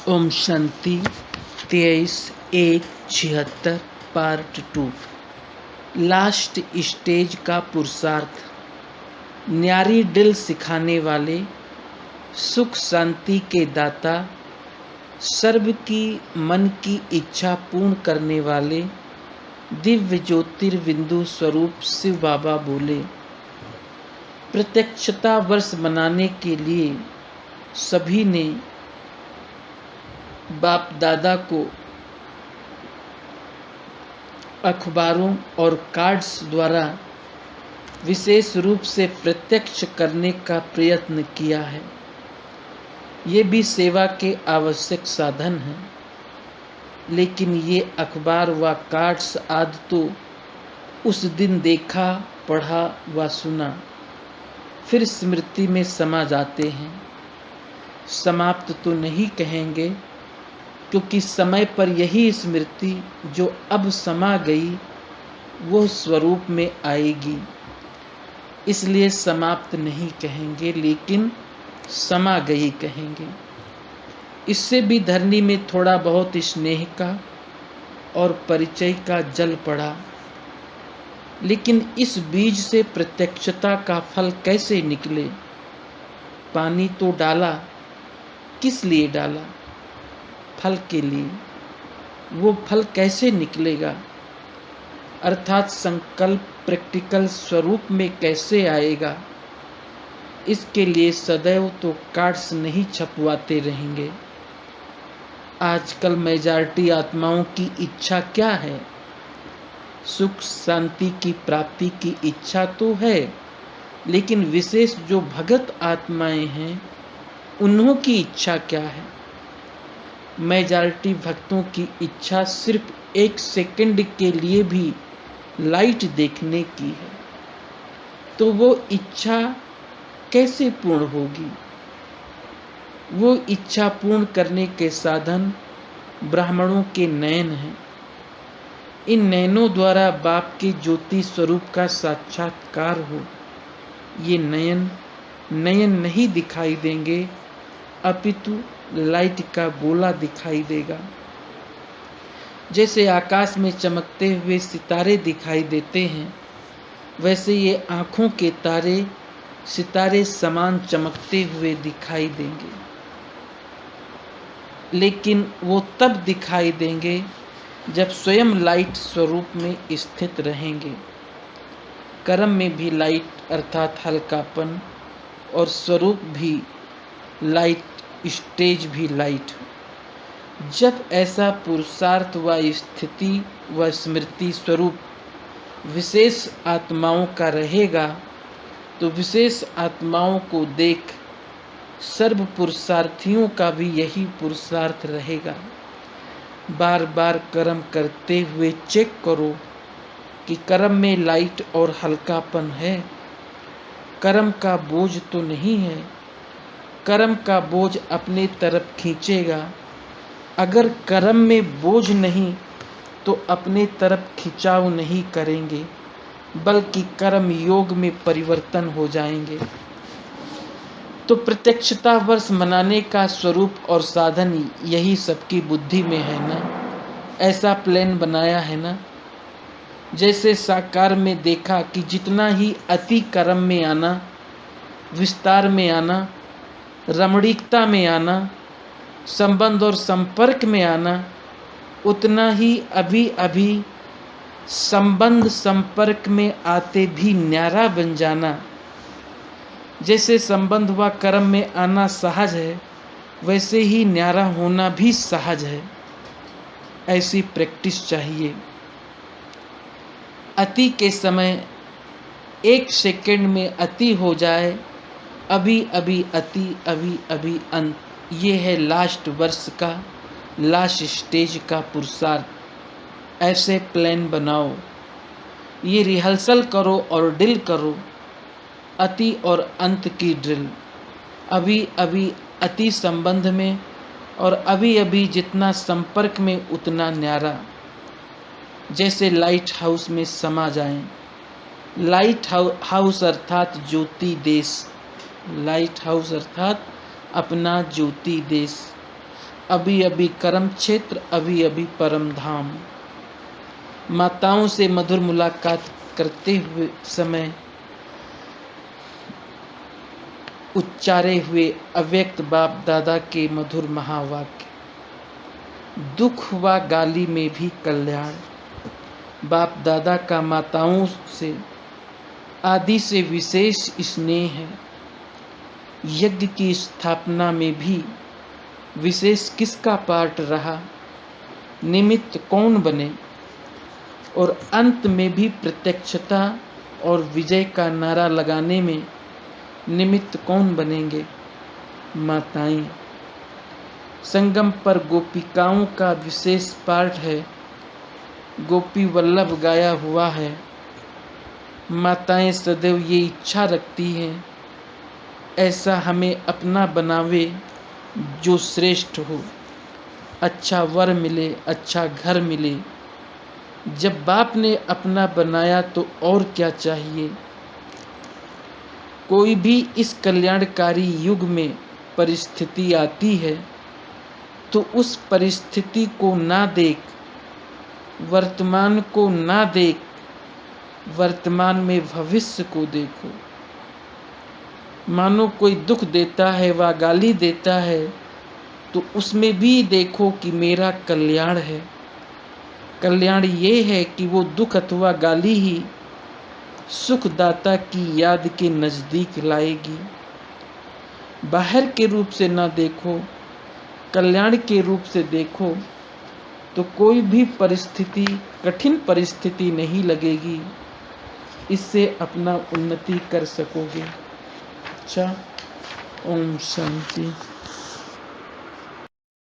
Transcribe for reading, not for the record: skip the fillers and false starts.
Om Shanti 23/1/76 part 2। Last stage का पुरुषार्थ। न्यारी दिल सिखाने वाले, सुख शांति के दाता, सर्व की मन की इच्छा पूर्ण करने वाले दिव्य ज्योतिर्बिंदु स्वरूप शिव बाबा बोले, प्रत्यक्षता वर्ष मनाने के लिए सभी ने बाप दादा को अखबारों और कार्ड्स द्वारा विशेष रूप से प्रत्यक्ष करने का प्रयत्न किया है। ये भी सेवा के आवश्यक साधन हैं, लेकिन ये अखबार व कार्ड्स आदि तो उस दिन देखा, पढ़ा व सुना, फिर स्मृति में समा जाते हैं। समाप्त तो नहीं कहेंगे, क्योंकि समय पर यही स्मृति जो अब समा गई वो स्वरूप में आएगी, इसलिए समाप्त नहीं कहेंगे, लेकिन समा गई कहेंगे। इससे भी धरनी में थोड़ा बहुत स्नेह का और परिचय का जल पड़ा, लेकिन इस बीज से प्रत्यक्षता का फल कैसे निकले? पानी तो डाला, किस लिए डाला? फल के लिए। वो फल कैसे निकलेगा? अर्थात संकल्प प्रैक्टिकल स्वरूप में कैसे आएगा? इसके लिए सदैव तो कार्ड्स नहीं छपवाते रहेंगे। आजकल मेजॉरिटी आत्माओं की इच्छा क्या है? सुख शांति की प्राप्ति की इच्छा तो है, लेकिन विशेष जो भगत आत्माएं हैं उन्हों की इच्छा क्या है? मेजॉरिटी भक्तों की इच्छा सिर्फ 1 सेकंड के लिए भी लाइट देखने की है। तो वो इच्छा कैसे पूर्ण होगी? वो इच्छा पूर्ण करने के साधन ब्राह्मणों के नयन हैं। इन नयनों द्वारा बाप के ज्योति स्वरूप का साक्षात्कार हो। ये नयन नहीं दिखाई देंगे, अपितु लाइट का गोला दिखाई देगा। जैसे आकाश में चमकते हुए सितारे दिखाई देते हैं, वैसे ये आँखों के तारे सितारे समान चमकते हुए दिखाई देंगे, लेकिन वो तब दिखाई देंगे जब स्वयं लाइट स्वरूप में स्थित रहेंगे। कर्म में भी लाइट अर्थात हल्कापन और स्वरूप भी लाइट, स्टेज भी लाइट। जब ऐसा पुरुषार्थ व स्थिति व स्मृति स्वरूप विशेष आत्माओं का रहेगा, तो विशेष आत्माओं को देख सर्व पुरुषार्थियों का भी यही पुरुषार्थ रहेगा। बार बार कर्म करते हुए चेक करो कि कर्म में लाइट और हल्कापन है। कर्म का बोझ तो नहीं है। कर्म का बोझ अपने तरफ खींचेगा। अगर कर्म में बोझ नहीं तो अपने तरफ खिंचाव नहीं करेंगे, बल्कि कर्म योग में परिवर्तन हो जाएंगे। तो प्रत्यक्षता वर्ष मनाने का स्वरूप और साधन यही सबकी बुद्धि में है ना? ऐसा प्लान बनाया है ना? जैसे साकार में देखा कि जितना ही अति कर्म में आना, विस्तार में आना, रमणीकता में आना, संबंध और संपर्क में आना, उतना ही अभी अभी संबंध संपर्क में आते भी न्यारा बन जाना। जैसे संबंध व कर्म में आना सहज है, वैसे ही न्यारा होना भी सहज है। ऐसी प्रैक्टिस चाहिए। अति के समय 1 सेकंड में अति हो जाए, अभी अभी अति, अभी अभी अंत। ये है लास्ट वर्ष का, लास्ट स्टेज का पुरुषार्थ। ऐसे प्लान बनाओ, ये रिहर्सल करो और ड्रिल करो। अति और अंत की ड्रिल। अभी अभी अति संबंध में और अभी अभी जितना संपर्क में उतना न्यारा। जैसे लाइट हाउस में समा जाएं। लाइट हाउस अर्थात ज्योति देश। लाइट हाउस अर्थात अपना ज्योति देश। अभी अभी कर्म क्षेत्र, अभी अभी परम धाम। माताओं से मधुर मुलाकात करते हुए समय उच्चारे हुए अव्यक्त बाप दादा के मधुर महावाक्य। दुख व गाली में भी कल्याण। बाप दादा का माताओं से आदि से विशेष स्नेह है। यज्ञ की स्थापना में भी विशेष किसका पार्ट रहा, निमित्त कौन बने, और अंत में भी प्रत्यक्षता और विजय का नारा लगाने में निमित्त कौन बनेंगे, माताएं। संगम पर गोपिकाओं का विशेष पार्ट है। गोपी वल्लभ गाया हुआ है। माताएं सदैव ये इच्छा रखती हैं, ऐसा हमें अपना बनावे जो श्रेष्ठ हो, अच्छा वर मिले, अच्छा घर मिले। जब बाप ने अपना बनाया तो और क्या चाहिए। कोई भी इस कल्याणकारी युग में परिस्थिति आती है तो उस परिस्थिति को ना देख, वर्तमान को ना देख, वर्तमान में भविष्य को देखो। मानो कोई दुख देता है व गाली देता है तो उसमें भी देखो कि मेरा कल्याण है। कल्याण ये है कि वो दुख अथवा गाली ही सुखदाता की याद के नजदीक लाएगी। बाहर के रूप से ना देखो, कल्याण के रूप से देखो तो कोई भी परिस्थिति कठिन परिस्थिति नहीं लगेगी। इससे अपना उन्नति कर सकोगे। अच्छा, ओम शांति।